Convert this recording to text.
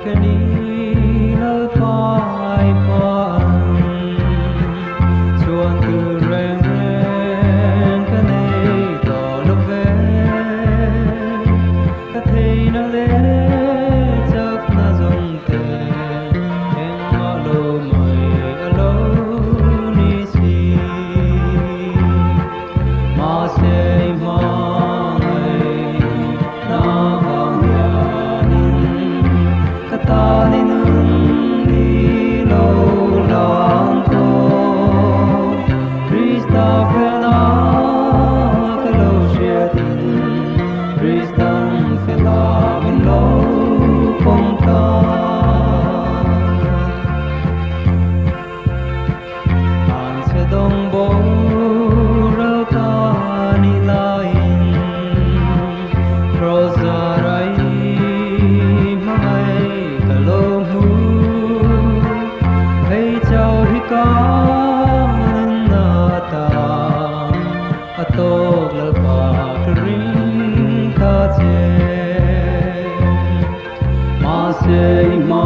cái đi lỡ phai phai chuan từ rèn rèn cái này tỏ lúc về cái thấy nó lên chắc là dòng tiền em ngõ lô mày ở lâu ni si mà sẽ mà ngày na vang nhà nín cái ta đi nương đi lâu lang co Krista phải na cái lâu chia tình Krista phải là mình lâu không ta an sẽ đông bố rau ta ni lain rosarai mai cả lô mu hay chào hi ca na ta atok lal pa kring ta che ma se ma